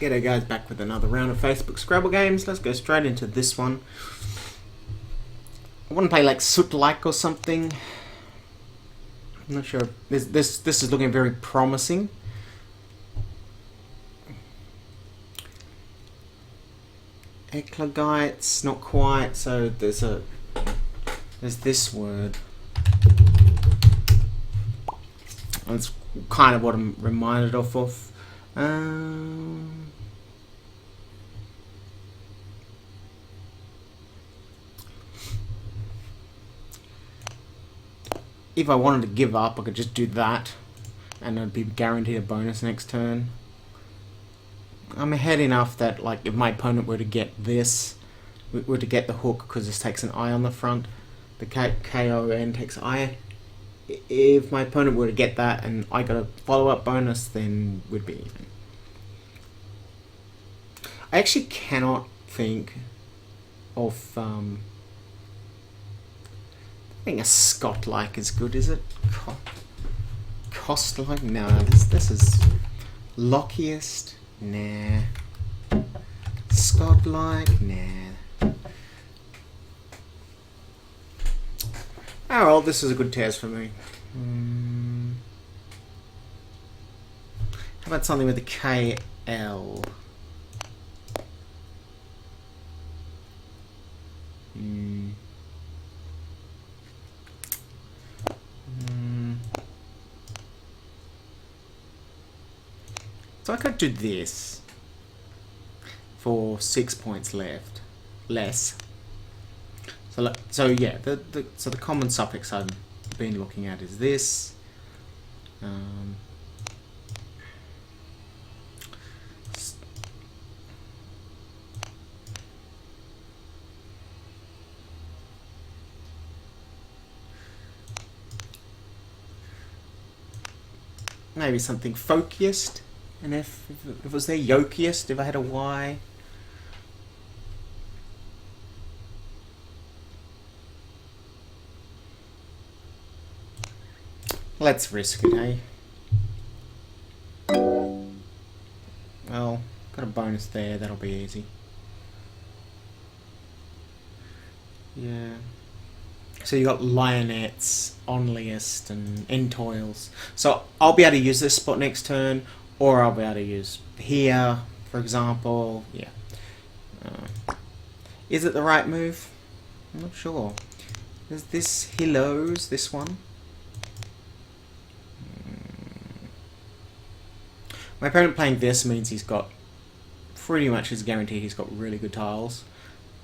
G'day guys, back with another round of Facebook Scrabble games. Let's go straight into this one. I want to play like Soot-like or something. I'm not sure. This is looking very promising. Eclogites, not quite. So there's this word. That's kind of what I'm reminded of. If I wanted to give up, I could just do that, and I'd be guaranteed a bonus next turn. I'm ahead enough that, like, if my opponent were to get this, were to get the hook, because this takes an I on the front, the KON takes I. If my opponent were to get that and I got a follow-up bonus, then we'd be even. I actually cannot think of I think a Scott-like is good, is it? Cost-like? No, this is Lockiest? Nah. Scott-like? Nah. Oh well, this is a good test for me. How about something with a KL? So I could do this for 6 points less. So yeah, so the common suffix I've been looking at is this. Maybe something folkiest, and if it was there, yokiest, if I had a Y. Let's risk it, eh? Well, got a bonus there, that'll be easy. Yeah. So you got Lionettes, Onlyest, and Entoils. So I'll be able to use this spot next turn, or I'll be able to use here, for example. Yeah. Is it the right move? I'm not sure. There's this Hillo's, this one. My opponent playing this means he's got pretty much is guaranteed he's got really good tiles.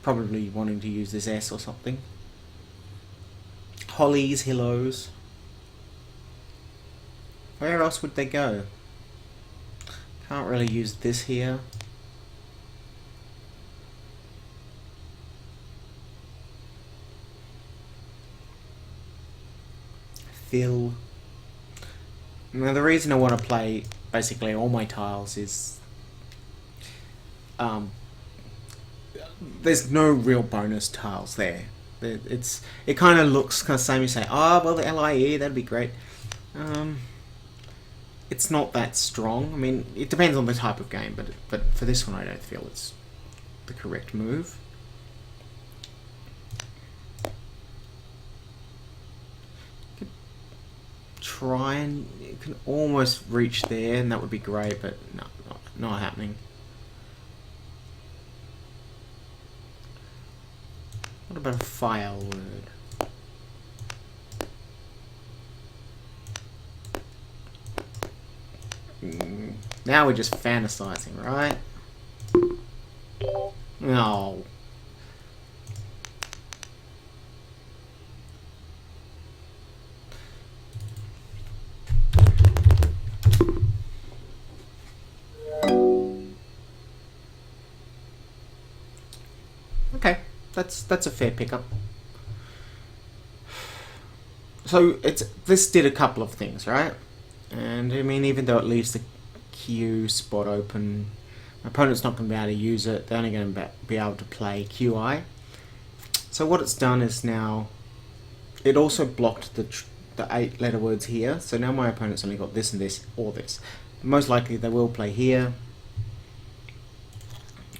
Probably wanting to use this S or something. Hollies, Hillo's. Where else would they go? Can't really use this here. Phil. Now the reason I want to play basically all my tiles is there's no real bonus tiles there. It kind of looks kind of same. You say, oh well, the LIE, that'd be great. It's not that strong. I mean, it depends on the type of game, but for this one, I don't feel it's the correct move. You could try and you can almost reach there, and that would be great, but no, not happening. What about a file word? Now we're just fantasizing, right? No. Okay. That's a fair pickup. So this did a couple of things, right? And I mean, even though it leaves the Q spot open, my opponent's not going to be able to use it. They're only going to be able to play QI. So what it's done is now it also blocked the 8-letter words here. So now my opponent's only got this and this or this. Most likely they will play here.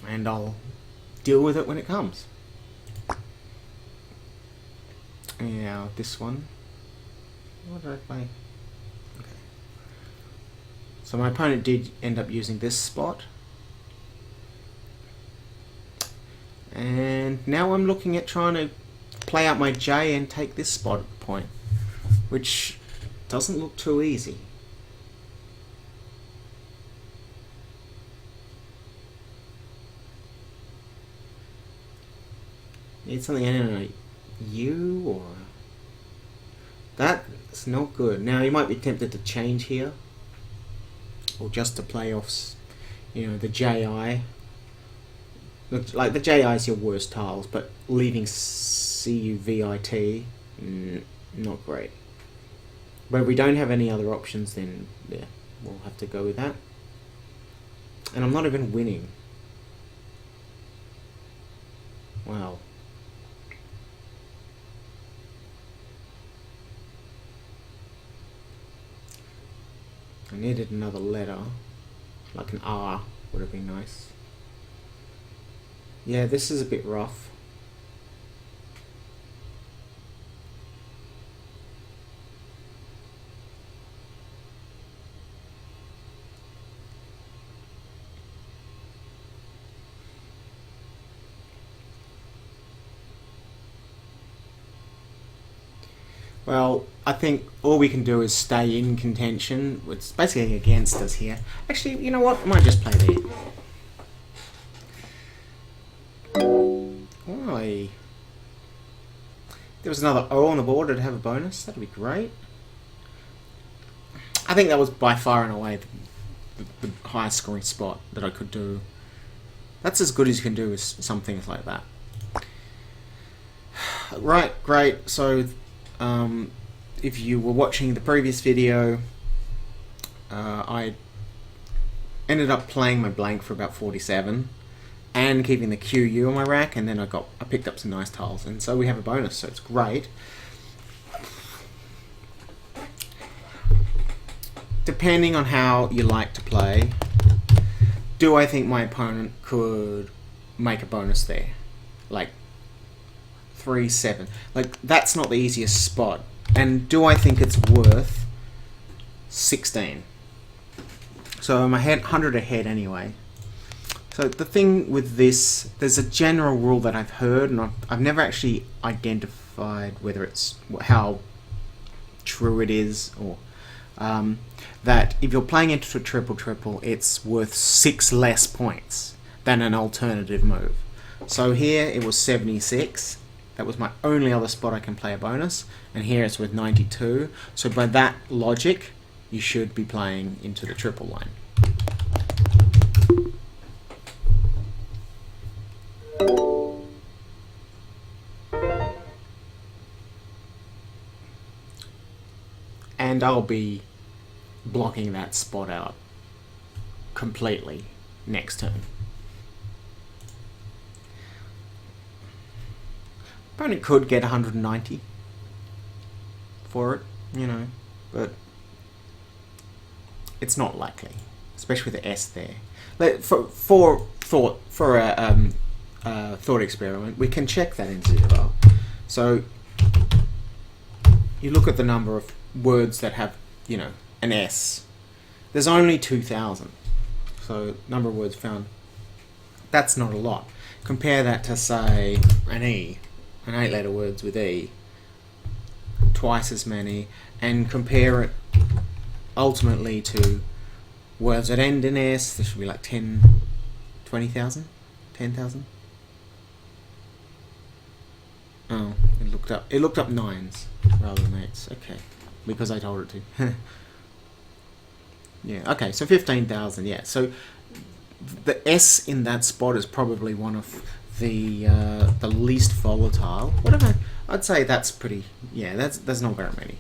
and I'll deal with it when it comes. Now this one, what did I play? Okay. So my opponent did end up using this spot, and now I'm looking at trying to play out my J and take this spot at the point, which doesn't look too easy. Need something in a U or that's not good. Now you might be tempted to change here, or just to play off, you know, the JI. Like the JI is your worst tiles, but leaving CUVIT, not great. But if we don't have any other options, then yeah, we'll have to go with that. And I'm not even winning. Wow. I needed another letter, like an R would have been nice. Yeah, this is a bit rough. Well, I think all we can do is stay in contention. It's basically against us here. Actually, you know what? I might just play there. Why? There was another O on the board. I'd have a bonus. That'd be great. I think that was by far and away the highest scoring spot that I could do. That's as good as you can do with some things like that. Right, great. So, if you were watching the previous video, I ended up playing my blank for about 47 and keeping the QU on my rack, and then I picked up some nice tiles, and so we have a bonus, so it's great. Depending on how you like to play, do I think my opponent could make a bonus there? Like 3-7. Like, that's not the easiest spot. And do I think it's worth 16? So I'm 100 ahead anyway. So the thing with this, there's a general rule that I've heard, and I've never actually identified whether it's how true it is, or that if you're playing into a triple, it's worth 6 less points than an alternative move. So here it was 76. That was my only other spot I can play a bonus, and here it's worth 92. So by that logic, you should be playing into the triple line. And I'll be blocking that spot out completely next turn. Opponent could get 190 for it, you know, but it's not likely, especially with the S there. For a thought experiment, we can check that in zero. So you look at the number of words that have, you know, an S. There's only 2,000. So number of words found. That's not a lot. Compare that to, say, an E, an 8-letter words with E, twice as many, and compare it ultimately to words that end in S. There should be like 20,000, 10,000. Oh, it looked up 9s rather than 8s. Okay, because I told it to. Yeah. Okay. So 15,000. Yeah. So the S in that spot is probably one of the least volatile. Whatever. I'd say that's pretty. Yeah. That's not very many.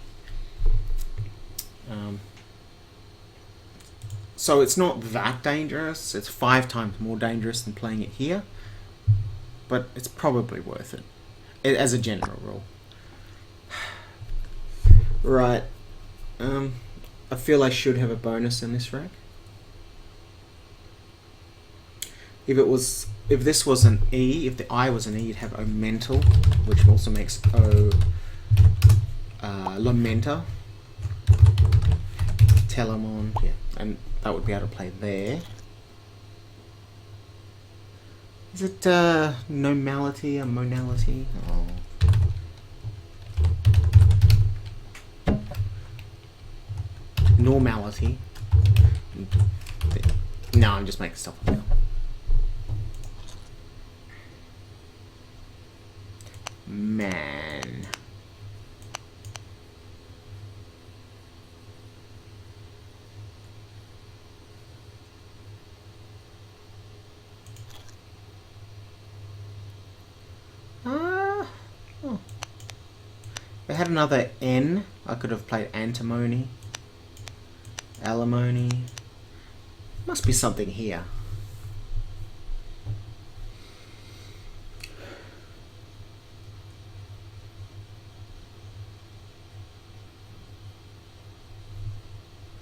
So it's not that dangerous. It's 5 times more dangerous than playing it here, but it's probably worth it as a general rule. Right. I feel I should have a bonus in this rack. if this was an E, if the I was an E, you'd have omental, which also makes O lamenta, telemon, yeah, and that would be able to play there. Is it normality or monality? Oh. Normality. No, I'm just making stuff up now. Man. Oh. If I had another N, I could have played antimony, alimony. Must be something here.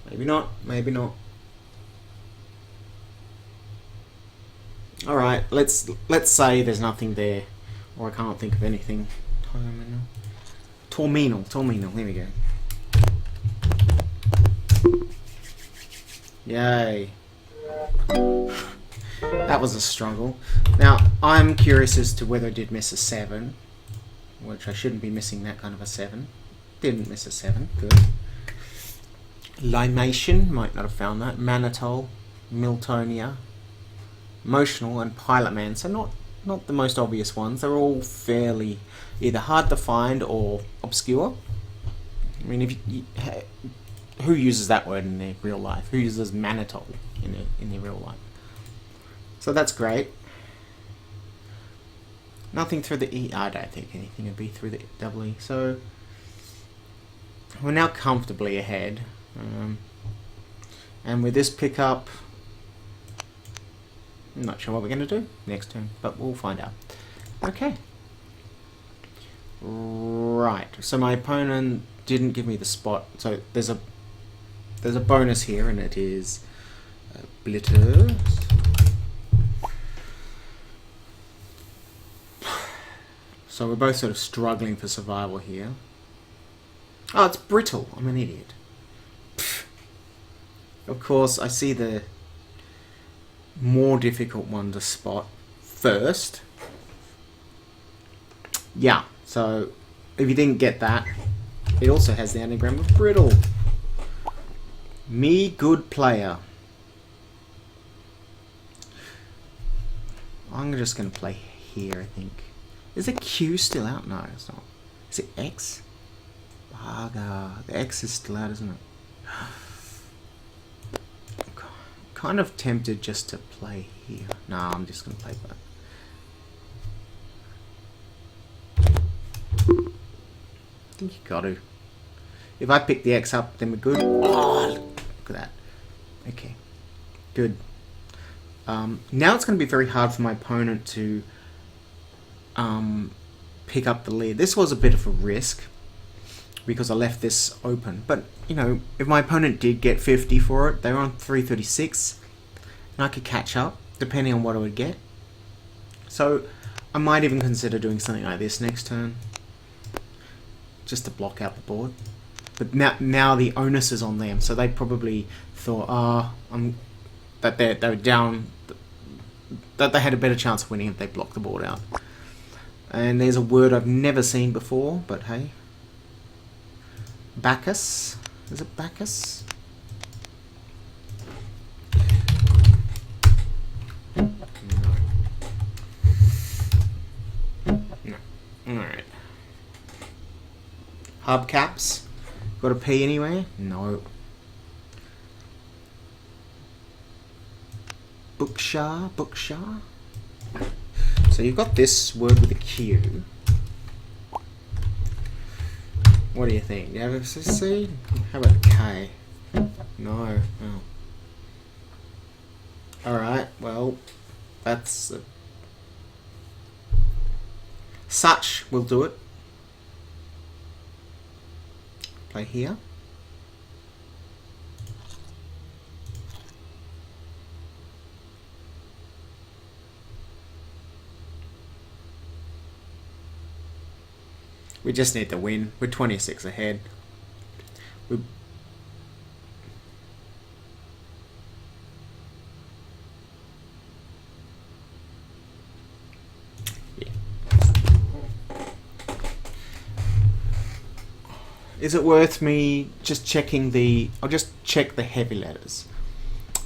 Maybe not, maybe not. Alright, let's say there's nothing there. Or I can't think of anything. Torminal, there we go. Yay. That was a struggle. Now, I'm curious as to whether I did miss a 7. Which I shouldn't be missing that kind of a 7. Didn't miss a 7, good. Limation, might not have found that. Manitol, Miltonia, Emotional, and Pilot Man. So not the most obvious ones. They're all fairly either hard to find or obscure. I mean, if who uses that word in their real life? Who uses Manitol in their real life? So that's great. Nothing through the E. I don't think anything would be through the double E. So we're now comfortably ahead. And with this pickup, I'm not sure what we're going to do next turn, but we'll find out. Okay. Right. So my opponent didn't give me the spot. So there's a bonus here, and it is Blitters. So we're both sort of struggling for survival here. Oh, it's brittle. I'm an idiot. Of course, I see the more difficult one to spot first. Yeah, so if you didn't get that, it also has the anagram of brittle. Me good player. I'm just going to play here, I think. Is the Q still out? No, it's not. Is it X? Bugger. The X is still out, isn't it? Kind of tempted just to play here. No, I'm just going to play that. I think you got to. If I pick the X up, then we're good. Oh, look at that. Okay, good. Now it's going to be very hard for my opponent to pick up the lead. This was a bit of a risk because I left this open. But, you know, if my opponent did get 50 for it, they were on 336, and I could catch up, depending on what I would get. So, I might even consider doing something like this next turn, just to block out the board. But now the onus is on them, so they probably thought, that they were down, that they had a better chance of winning if they blocked the board out. And there's a word I've never seen before, but hey. Bacchus? Is it Bacchus? No. Alright. Hubcaps? Got a P anywhere? No. Bookshare? So you've got this word with a Q. What do you think? Do you have a C? How about K? No. Oh. Alright, well, that's... Such will do it. Play here. We just need to win. We're 26 ahead. We... Yeah. Is it worth me just checking the... I'll just check the heavy letters.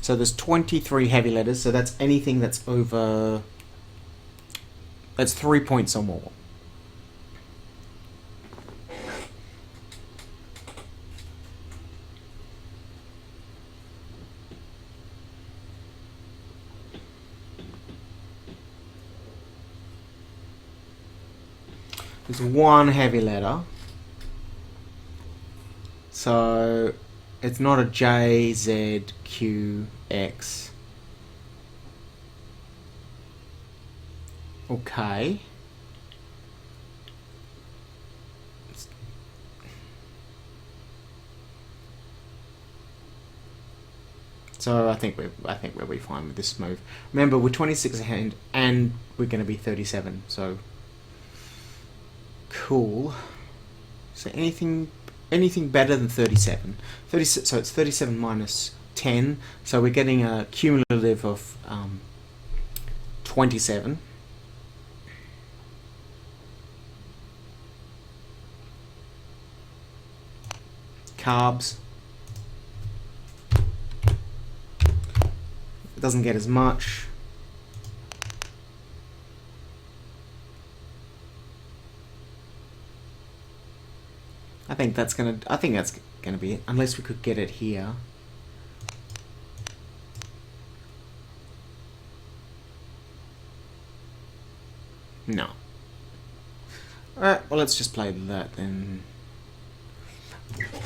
So there's 23 heavy letters, so that's anything that's over... That's 3 points or more. There's one heavy letter. So it's not a J, Z, Q, X. Okay. So I think we'll be fine with this move. Remember, we're 26 ahead, and we're going to be 37. So cool. So anything better than 37? 36. So it's 37 minus 10. So we're getting a cumulative of 27. Carbs. It doesn't get as much. I think that's gonna be it. Unless we could get it here. No. Alright, well let's just play that then.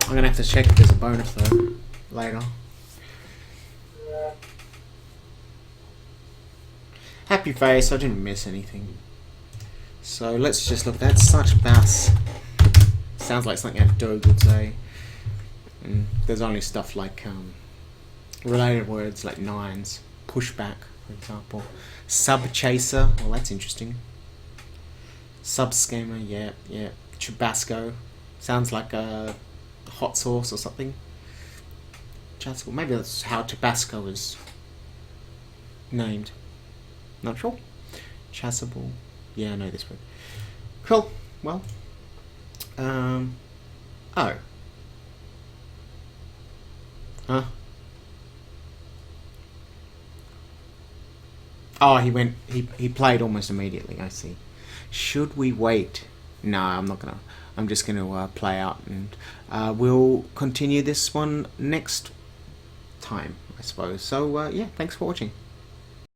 I'm gonna have to check if there's a bonus though later. Happy face, I didn't miss anything. So let's just look. That's such bass. Sounds like something a dog would say. And there's only stuff like related words like nines, pushback, for example. Sub chaser, well that's interesting. Sub scammer, yeah. Tabasco, sounds like a hot sauce or something. Tabasco, maybe that's how Tabasco is named. Not sure. Chasuble, yeah, I know this word. Cool. Well. Oh. Huh? Oh, he played almost immediately, I see. Should we wait? No, I'm not gonna. I'm just gonna play out, and we'll continue this one next time, I suppose. So, yeah, thanks for watching.